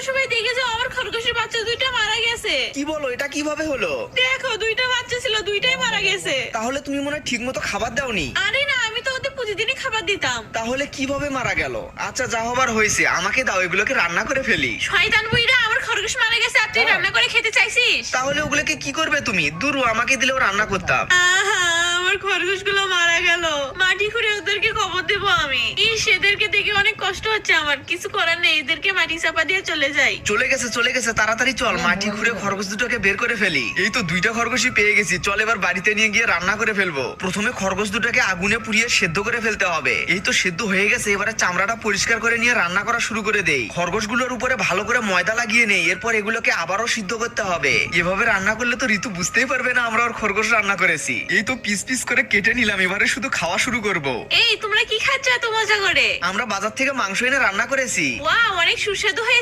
আসার সময় দেখে যে আমার খরগোশের বাচ্চা দুইটা মারা গেছে। কি বলো, এটা কিভাবে হলো? দেখো দুইটা বাচ্চা ছিল, দুইটাই মারা গেছে। তাহলে তুমি মনে হয় ঠিক মতো খাবার দাওনি। আরে না, আমি তো ওদের প্রতিদিনই খাবার দিতাম। তাহলে কিভাবে মারা গেল? আচ্ছা, যা হবার হয়েছে, আমাকে দাও, এগুলোকে রান্না করে ফেলি। শয়তান বুইড়া, আমার খরগোশ মারা গেছে আর তুই রান্না করে খেতে চাইছিস? তাহলে ওগুলোকে কি করবে তুমি? দূর, আমাকে দিলেও রান্না করতাম। আহা, আমার খরগোশ গুলো মারা গেল। মাটি খুঁড়ে ওদেরকে কবর দেবো আমি। এদেরকে দেখে অনেক কষ্ট হচ্ছে আমার, কিছু করার নেই, এদেরকে মাটি চাপা দিয়ে চলে যাই। চলে গেছে, তাড়াতাড়ি চল, মাটি খুঁড়ে খরগোশ দুটোকে বের করে ফেলি। এই তো দুইটা খরগোশই পেয়ে গেছি, চল এবার বাড়িতে নিয়ে গিয়ে রান্না করে ফেলবো। প্রথমে খরগোশ দুটোকে আগুনে পুড়িয়ে সেদ্ধ করে ফেলতে হবে। এই তো সেদ্ধ হয়ে গেছে, এবারে চামড়াটা পরিষ্কার করে নিয়ে রান্না করা শুরু করে দেই। খরগোশগুলোর উপরে ভালো করে ময়দা লাগিয়ে নেই, এরপর এগুলোকে আবারও সিদ্ধ করতে হবে। এভাবে রান্না করলে তো ঋতু বুঝতেই পারবে না আমরা ওর খরগোশ রান্না করেছি। এই তো পিস পিস করে কেটে নিলাম, এবারে শুধু খাওয়া শুরু করব। এই তোমরা কি খাচ্ছ এত মজা করে? আমরা বাজার থেকে মাংস এনে রান্না করেছি। ওয়াও, অনেক সুস্বাদু হয়েছে।